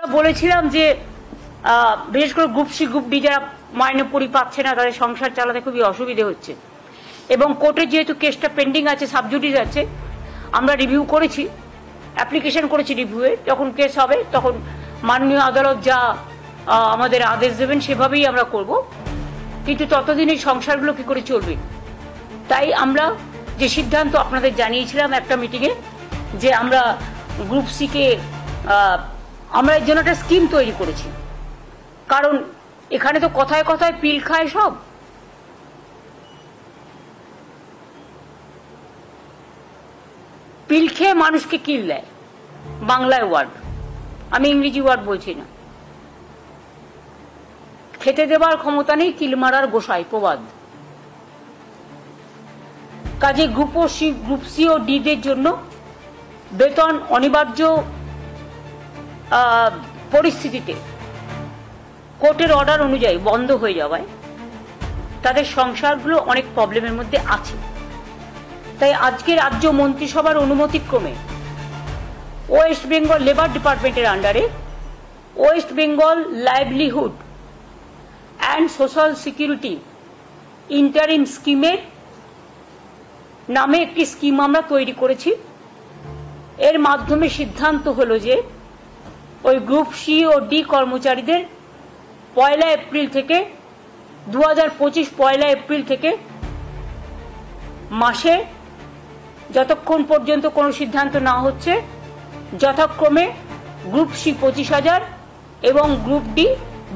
আমরা বলেছিলাম যে বিশেষ করে গ্রুপ সি গ্রুপ ডি যারা মাইনে পাচ্ছে না তাদের সংসার চালাতে খুবই অসুবিধে হচ্ছে এবং কোর্টে যেহেতু কেসটা পেন্ডিং আছে সাবজুডিস আছে আমরা রিভিউ করেছি অ্যাপ্লিকেশন করেছি রিভিউয়ে যখন কেস হবে তখন মাননীয় আদালত যা আমাদের আদেশ দেবেন সেভাবেই আমরা করব কিন্তু ততদিন এই সংসারগুলো কি করে চলবে তাই আমরা যে সিদ্ধান্ত আপনাদের জানিয়েছিলাম একটা মিটিংয়ে যে আমরা গ্রুপ সি কে আমরা এর জন্য একটা স্কিম তৈরি করেছি কারণ এখানে তো কথায় কথায় পিল খায় সব পিল খেয়ে মানুষকে কিল দেয় বাংলায় ওয়ার্ড আমি ইংরেজি ওয়ার্ড বলছি না খেতে দেবার ক্ষমতা নেই কিল মারার গোসাই প্রবাদ কাজে গ্রুপ সি ও ডি দের জন্য বেতন অনিবার্য পরিস্থিতিতে কোর্টের অর্ডার অনুযায়ী বন্ধ হয়ে যাওয়ায় তাদের সংসারগুলো অনেক প্রবলেমের মধ্যে আছে তাই আজকে রাজ্য মন্ত্রিসভার অনুমতিক্রমে ওয়েস্ট বেঙ্গল লেবার ডিপার্টমেন্টের আন্ডারে West Bengal livelihood and social security interim স্কিমের নামে একটি স্কিম আমরা তৈরি করেছি এর মাধ্যমে সিদ্ধান্ত হলো যে ওই গ্রুপ সি ও ডি কর্মচারীদের 1 এপ্রিল থেকে 2025 1 এপ্রিল থেকে মাসে যতক্ষণ পর্যন্ত কোনো সিদ্ধান্ত না হচ্ছে যথাক্রমে গ্রুপ সি 25,000 এবং গ্রুপ ডি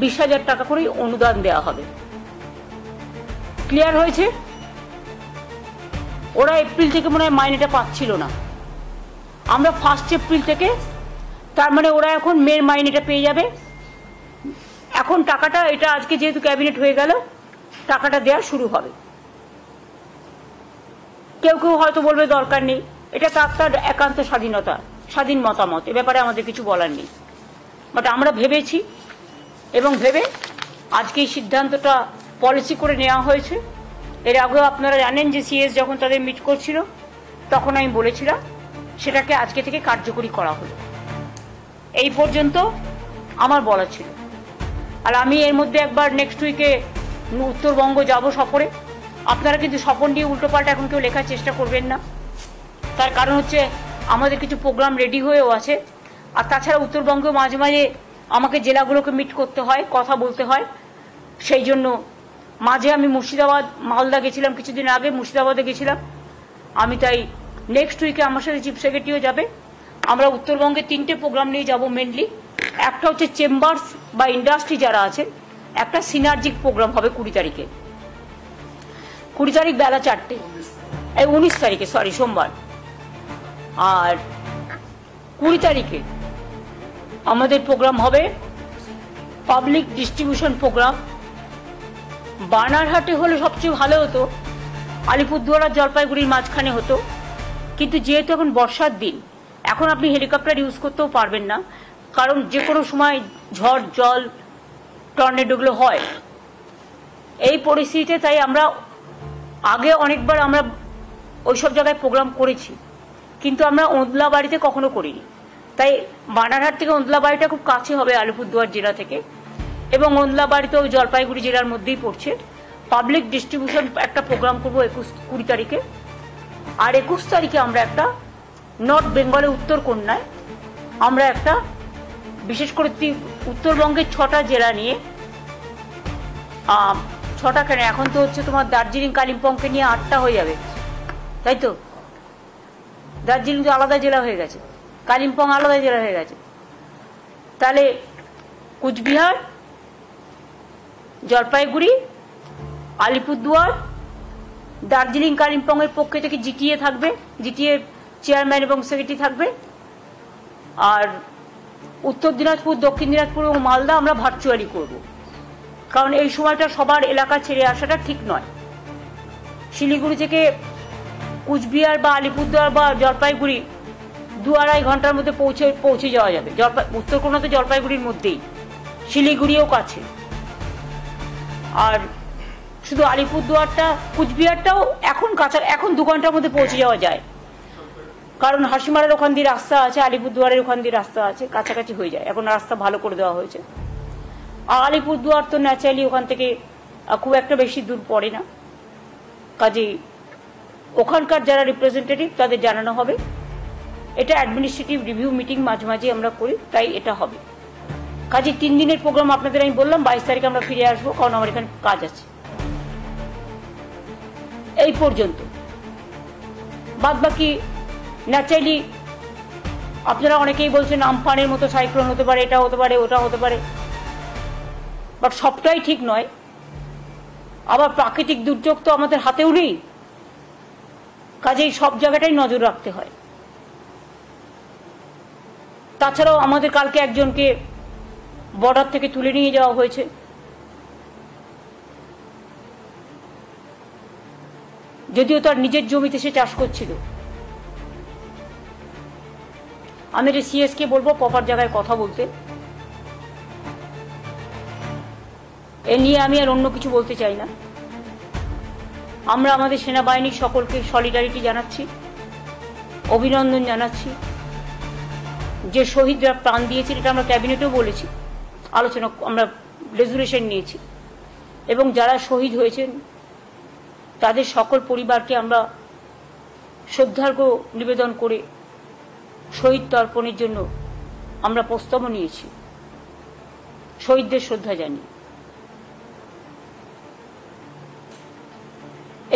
20,000 টাকা করে অনুদান দেওয়া হবে ক্লিয়ার হয়েছে ওরা এপ্রিল থেকে মনে হয় মাইনেটা পাচ্ছিল না আমরা 1 এপ্রিল থেকে তার মানে ওরা এখন মের মাইনেটা পেয়ে যাবে এখন টাকাটা এটা আজকে যেহেতু ক্যাবিনেট হয়ে গেল টাকাটা দেওয়া শুরু হবে কেউ কেউ হয়তো বলবে দরকার নেই এটা তার একান্ত স্বাধীনতা স্বাধীন মতামত এ ব্যাপারে আমাদের কিছু বলার নেই বাট আমরা ভেবেছি এবং ভেবে আজকে এই সিদ্ধান্তটা পলিসি করে নেওয়া হয়েছে এর আগেও আপনারা জানেন যে সিএস যখন তাদের মিট করছিল তখন আমি বলেছিলাম সেটাকে আজকে থেকে কার্যকরী করা হলো এই পর্যন্ত আমার বলা ছিল আর আমি এর মধ্যে একবার নেক্সট উইকে উত্তরবঙ্গ যাব সফরে আপনারা কিন্তু স্বপন দিয়ে উল্টোপাল্টা এখন কেউ লেখার চেষ্টা করবেন না তার কারণ হচ্ছে আমাদের কিছু প্রোগ্রাম রেডি হয়েও আছে আর তাছাড়া উত্তরবঙ্গে মাঝে মাঝে আমাকে জেলাগুলোকে মিট করতে হয় কথা বলতে হয় সেই জন্য মাঝে আমি মুর্শিদাবাদ মালদা গেছিলাম কিছুদিন আগে মুর্শিদাবাদে গেছিলাম আমি তাই নেক্সট উইকে আমার সাথে চিফ সেক্রেটারিও যাবে আমরা উত্তরবঙ্গে 3টে প্রোগ্রাম নিয়ে যাব মেনলি একটা হচ্ছে চেম্বার্স বা ইন্ডাস্ট্রি যারা আছে একটা সিনার্জিক প্রোগ্রাম হবে 20 তারিখে 20 তারিখ বেলা 4টে 19 তারিখে সরি সোমবার আর 20 তারিখে আমাদের প্রোগ্রাম হবে পাবলিক ডিস্ট্রিবিউশন প্রোগ্রাম বানারহাটে হলে সবচেয়ে ভালো হতো আলিপুরদুয়ার আর জলপাইগুড়ির মাঝখানে হতো কিন্তু যেহেতু এখন বর্ষার দিন এখন আপনি হেলিকপ্টার ইউজ করতেও পারবেন না কারণ যে কোনো সময় ঝড় জল টর্নেডোগুলো হয় এই পরিস্থিতিতে তাই আমরা আগে অনেকবার আমরা ওইসব জায়গায় প্রোগ্রাম করেছি কিন্তু আমরা ওদলাবাড়িতে কখনো করিনি তাই বানারহাট থেকে ওদলাবাড়িটা খুব কাছে হবে আলিপুরদুয়ার জেলা থেকে এবং ওদলাবাড়িতেও জলপাইগুড়ি জেলার মধ্যেই পড়ছে পাবলিক ডিস্ট্রিবিউশন একটা প্রোগ্রাম করবো 20 তারিখে আর 21 তারিখে আমরা একটা নর্থ বেঙ্গলে উত্তরকন্যায় আমরা একটা বিশেষ করে উত্তরবঙ্গের 6টা জেলা নিয়ে 6টা কেন এখন তো হচ্ছে তোমার দার্জিলিং কালিম্পংকে নিয়ে 8টা হয়ে যাবে তাই তো দার্জিলিং তো আলাদা জেলা হয়ে গেছে কালিম্পং আলাদা জেলা হয়ে গেছে তাহলে কুচবিহার জলপাইগুড়ি আলিপুরদুয়ার দার্জিলিং কালিম্পং এর পক্ষে থেকে জিটিএ থাকবে জিটিএ চেয়ারম্যান এবং সেক্রেটারি থাকবে আর উত্তর দিনাজপুর দক্ষিণ দিনাজপুর এবং মালদা আমরা ভার্চুয়ালি করব কারণ এই সময়টা সবার এলাকা ছেড়ে আসাটা ঠিক নয় শিলিগুড়ি থেকে কুচবিহার বা আলিপুরদুয়ার বা জলপাইগুড়ি 2-2.5 ঘন্টার মধ্যে পৌঁছে যাওয়া যাবে উত্তরকন্যা তো জলপাইগুড়ির মধ্যেই শিলিগুড়িও কাছে আর শুধু আলিপুরদুয়ারটা কুচবিহারটাও এখন 2 ঘন্টার মধ্যে পৌঁছে যাওয়া যায় কারণ হাসিমারার ওখান দিয়ে রাস্তা আছে, আলিপুরদুয়ারের ওখান দিয়ে রাস্তা আছে, কাছাকাছি হয়ে যায়। এখন রাস্তা ভালো করে দেওয়া হয়েছে। আর আলিপুরদুয়ার তো ন্যাচারালি ওখান থেকে খুব একটা বেশি দূর পড়ে না, কাজেই ওখানকার যারা রিপ্রেজেন্টেটিভ তাদের জানানো হবে। এটা অ্যাডমিনিস্ট্রেটিভ রিভিউ মিটিং মাঝে মাঝে আমরা করি, তাই এটা হবে। কাজে 3 দিনের প্রোগ্রাম আপনাদের আমি বললাম, 22 তারিখে আমরা ফিরে আসবো, কারণ আমার এখানে কাজ আছে। এই পর্যন্ত। বাদ বাকি ন্যাচারালি আপনারা অনেকেই বলছেন আমফানের মতো সাইক্লোন হতে পারে, এটা হতে পারে, ওটা হতে পারে, বাট সবটাই ঠিক নয়। আবার প্রাকৃতিক দুর্যোগ তো আমাদের হাতেও নেই, কাজেই সব জায়গাটাই নজর রাখতে হয়। তাছাড়াও আমাদের কালকে একজনকে বর্ডার থেকে তুলে নিয়ে যাওয়া হয়েছে। যদিও তার নিজের জমিতে সে চাষ করছিল। আমি সিএসকে বলবো প্রপার জায়গায় কথা বলতে। এ নিয়ে আমি আর অন্য কিছু বলতে চাই না। আমরা আমাদের সেনাবাহিনীর সকলকে সলিডারিটি জানাচ্ছি, অভিনন্দন জানাচ্ছি। যে শহীদরা প্রাণ দিয়েছেন, এটা আমরা ক্যাবিনেটেও বলেছি, আলোচনা আমরা রেজুলেশন নিয়েছি, এবং যারা শহীদ হয়েছেন তাদের সকল পরিবারকে আমরা শ্রদ্ধার্ঘ্য নিবেদন করে শহীদ তর্পণের জন্য আমরা প্রস্তাবও নিয়েছি, শহীদদের শ্রদ্ধা জানিয়ে।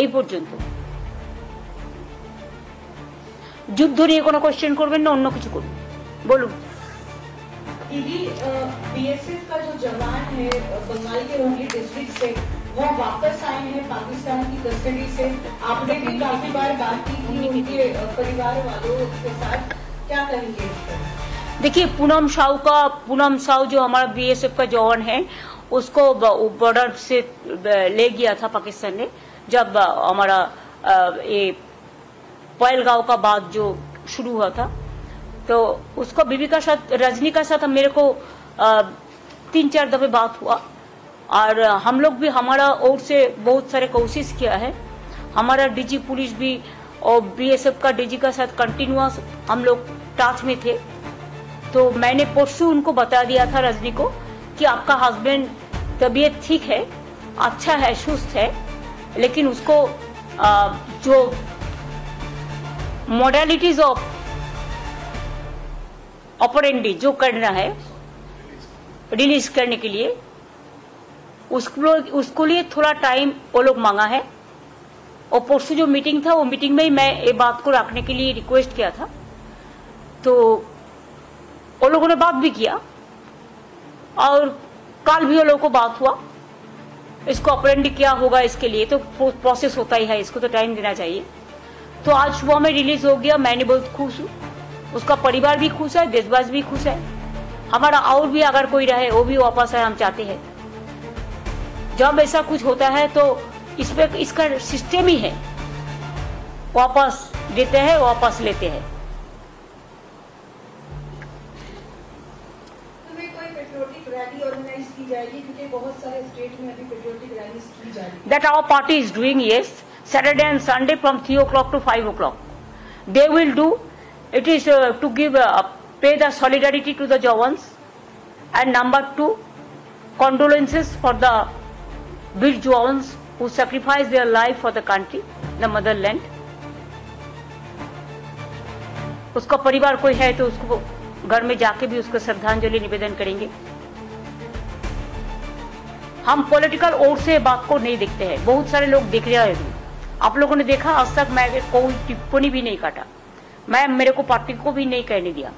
এই পর্যন্ত। যুদ্ধ নিয়ে কোনো কোশ্চেন করবেন না, অন্য কিছু করুন, বলুন। दीदी, बीएसएफ का जो जवान है बंगाल के हुगली डिस्ट्रिक्ट से, वो वापस आए हैं पाकिस्तान की कस्टडी से। आपने भी काफी बार बात की थी उनके परिवार वालों के साथ, क्या कहेंगे इस पर? देखिए, पूनम साहू जो हमारा बीएसएफ का जवान है, उसको बॉर्डर से ले गया था पाकिस्तान ने, जब हमारा ये पहलगांव का बाद जो शुरू हुआ था। तो उसको बीबी का साथ, रजनी का साथ मेरे को 3-4 दफे बात हुआ, और हम लोग भी हमारा ओर से बहुत सारे कोशिश किया है। हमारा डीजी पुलिस भी और बीएसएफ का डीजी का साथ कंटिन्यूअस हम लोग टच में थे। तो मैंने परसों उनको बता दिया था, रजनी को, कि आपका हस्बैंड तबीयत ठीक है, अच्छा है, सुस्त है, लेकिन उसको जो मॉडलिटीज ऑफ ऑपरेंडी जो करना है रिलीज करने के लिए, उसको लिए थोड़ा टाइम वो लोग मांगा है। और परसों जो मीटिंग था, वो मीटिंग में ही मैं ये बात को रखने के लिए रिक्वेस्ट किया था। तो वो लोगों ने बात भी किया, और कल भी वो लोगों को बात हुआ। इसको ऑपरेंडी क्या होगा, इसके लिए तो प्रोसेस होता ही है, इसको तो टाइम देना चाहिए। तो आज सुबह में रिलीज हो गया, मैंने बहुत खुश हूँ, उसका परिवार भी खुश है, देशवास भी खुश है। हमारा और भी अगर कोई रहे वो भी वापस आए, हम चाहते हैं। जब ऐसा कुछ होता है तो इसमें इसका सिस्टम ही है, वापस देते हैं, वापस लेते हैं। That our party is doing, yes. Saturday and Sunday from 3 o'clock to 5 o'clock. They will do. It is to give pay the solidarity to the Jawans, and number 2, condolences for the brave Jawans who sacrificed their life for the country, the motherland. उसका परिवार कोई है तो उसको घर में जाके भी उसको श्रद्धांजलि निवेदन करेंगे। हम पॉलिटिकल ओर से बात को नहीं देखते हैं, बहुत सारे लोग देख रहे हैं। आप लोगों ने देखा, आज तक मैं कोई टिप्पणी भी नहीं काटा, मैं मेरे को पार्टी को भी नहीं कहने दिया,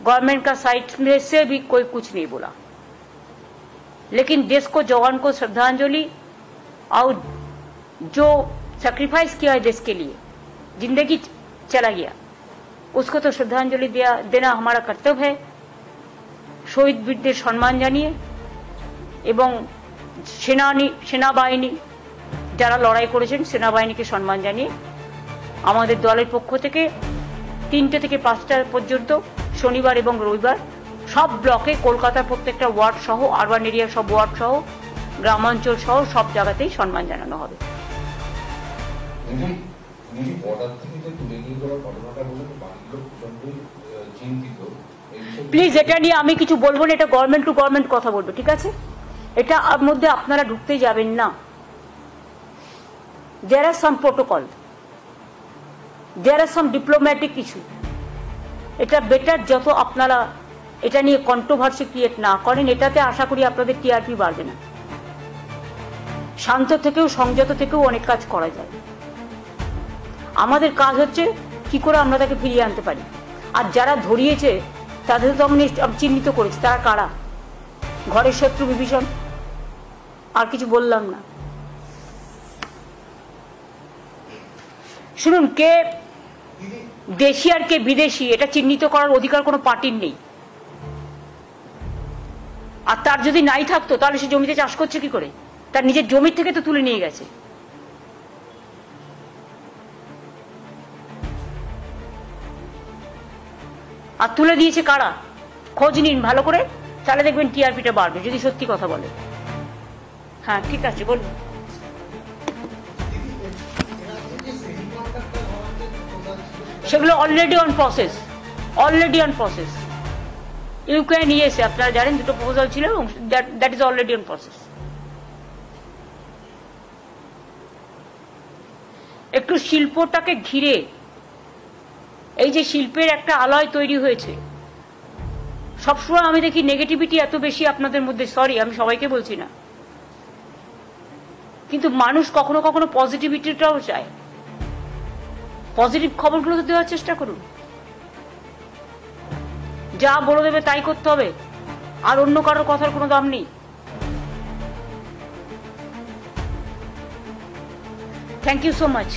गवर्नमेंट का साइड में से भी कोई कुछ नहीं बोला। लेकिन देश को, जवान को श्रद्धांजलि, और जो सैक्रिफाइस किया है देश के लिए, जिंदगी चला गया, उसको तो श्रद्धांजलि देना हमारा कर्तव्य है। शहीद वीरদের সম্মান জানিয়ে এবং সেনাবাহিনী যারা লড়াই করেছেন, সেনাবাহিনীকে সম্মান জানিয়ে আমাদের দলের পক্ষ থেকে 3টে থেকে 5টা পর্যন্ত শনিবার এবং রবিবার সব ব্লকে, কলকাতার প্রত্যেকটা ওয়ার্ড সহ, আরবান এরিয়ার সব ওয়ার্ড সহ, গ্রামাঞ্চল সহ সব জায়গাতেই সম্মান জানানো হবে। উনি বর্ডার থেকে যে তুলে নিয়ে যাওয়ার ঘটনাটা বলে বাড়ির লোক প্রচন্ডই চিন্তিত। প্লিজ এটা নিয়ে আমি কিছু বলবো না, এটা গভর্নমেন্ট টু গভর্নমেন্ট কথা বলবো, ঠিক আছে? এটা মধ্যে আপনারা ঢুকতে যাবেন না। দেয়ার আর সাম প্রোটোকল, দেয়ার আর সাম ডিপ্লোম্যাটিক ইস্যু। এটা বেটার যত আপনারা এটা নিয়ে কন্ট্রোভার্সি ক্রিয়েট না করেন, এটাতে আশা করি আপনাদের টিআরপি বাড়বে না। শান্ত থেকেও সংযত থেকেও অনেক কাজ করা যায়। আমাদের কাজ হচ্ছে কি করে আমরা তাকে ফিরিয়ে আনতে পারি। আর যারা ধরিয়েছে তাদের তো আমি চিহ্নিত করেছি, তারা কারা? ঘরের শত্রু বিভীষণ, আর কিছু বললাম না। শুনুন, কে দেশি আর কে বিদেশি এটা চিহ্নিত করার অধিকার কোনো পার্টির নেই। আর তার যদি নাই থাকতো তাহলে সে জমিতে চাষ করছে কি করে? তার নিজের জমি থেকে তো তুলে নিয়ে গেছে। আর তুলে দিয়েছে কারা? খোঁজ নিন ভালো করে, তাহলে দেখবেন টিআরপিটা বাড়বে, যদি সত্যি কথা বলে। হ্যাঁ ঠিক আছে, বলুন। সেগুলো already on process, already on process. Ukraine ইয়েছে আপনারা জানেন, দুটো প্রপোজাল ছিল এবং that is already on process. একটু শিল্পটাকে ঘিরে এই যে শিল্পের একটা আলয় তৈরি হয়েছে, সবসময় আমি দেখি নেগেটিভিটি এত বেশি আপনাদের মধ্যে। সরি, আমি সবাইকে বলছি না, কিন্তু মানুষ কখনো কখনো পজিটিভিটিটাও চায়। পজিটিভ খবরগুলো তো দেওয়ার চেষ্টা করুন। যা বলে দেবে তাই করতে হবে, আর অন্য কারোর কথার কোনো দাম নেই। Thank you so much.